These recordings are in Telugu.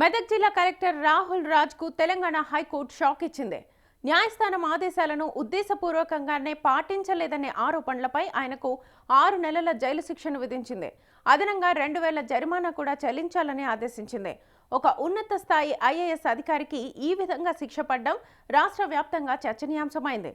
మెదక్ జిల్లా కలెక్టర్ రాహుల్ రాజ్ కు తెలంగాణ హైకోర్టు షాక్ ఇచ్చింది. న్యాయస్థానం ఆదేశాలను ఉద్దేశపూర్వకంగానే పాటించలేదనే ఆరోపణలపై ఆయనకు 6 నెలల జైలు శిక్షను విధించింది. అదనంగా 2000 జరిమానా కూడా చెల్లించాలని ఆదేశించింది. ఒక ఉన్నత స్థాయి ఐఏఎస్ అధికారికి ఈ విధంగా శిక్ష పడడం రాష్ట్ర వ్యాప్తంగా చర్చనీయాంశమైంది.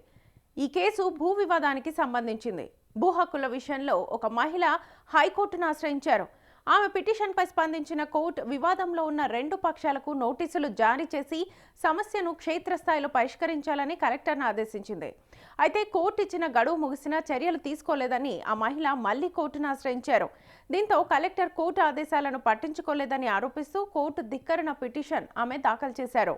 ఈ కేసు భూ వివాదానికి సంబంధించింది. భూ హక్కుల విషయంలో ఒక మహిళ హైకోర్టును ఆశ్రయించారు. ఆమె పిటిషన్పై స్పందించిన కోర్టు వివాదంలో ఉన్న 2 పక్షాలకు నోటీసులు జారీ చేసి సమస్యను క్షేత్రస్థాయిలో పరిష్కరించాలని కలెక్టర్ను ఆదేశించింది. అయితే కోర్టు ఇచ్చిన గడువు ముగిసినా చర్యలు తీసుకోలేదని ఆ మహిళ మళ్లీ కోర్టును ఆశ్రయించారు. దీంతో కలెక్టర్ కోర్టు ఆదేశాలను పట్టించుకోలేదని ఆరోపిస్తూ కోర్టు ధిక్కరణ పిటిషన్ ఆమె దాఖలు చేశారు.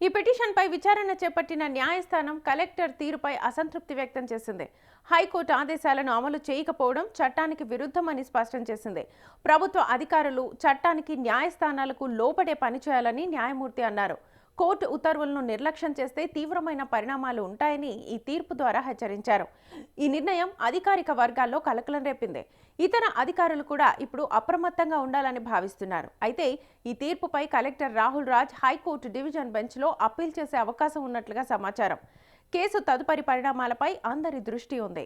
ఈ పిటిషన్పై విచారణ చేపట్టిన న్యాయస్థానం కలెక్టర్ తీరుపై అసంతృప్తి వ్యక్తం చేసింది. హైకోర్టు ఆదేశాలను అమలు చేయకపోవడం చట్టానికి విరుద్ధమని స్పష్టం చేసింది. ప్రభుత్వ అధికారులు చట్టానికి న్యాయస్థానాలకు లోబడే పనిచేయాలని న్యాయమూర్తి అన్నారు. కోర్టు ఉత్తర్వులను నిర్లక్ష్యం చేస్తే తీవ్రమైన పరిణామాలు ఉంటాయని ఈ తీర్పు ద్వారా హెచ్చరించారు. ఈ నిర్ణయం అధికారిక వర్గాల్లో కలకలం రేపింది. ఇతర అధికారులు కూడా ఇప్పుడు అప్రమత్తంగా ఉండాలని భావిస్తున్నారు. అయితే ఈ తీర్పుపై collector Rahul Raj high court division బెంచ్లో అప్పీల్ చేసే అవకాశం ఉన్నట్లుగా సమాచారం. కేసు తదుపరి పరిణామాలపై అందరి దృష్టి ఉంది.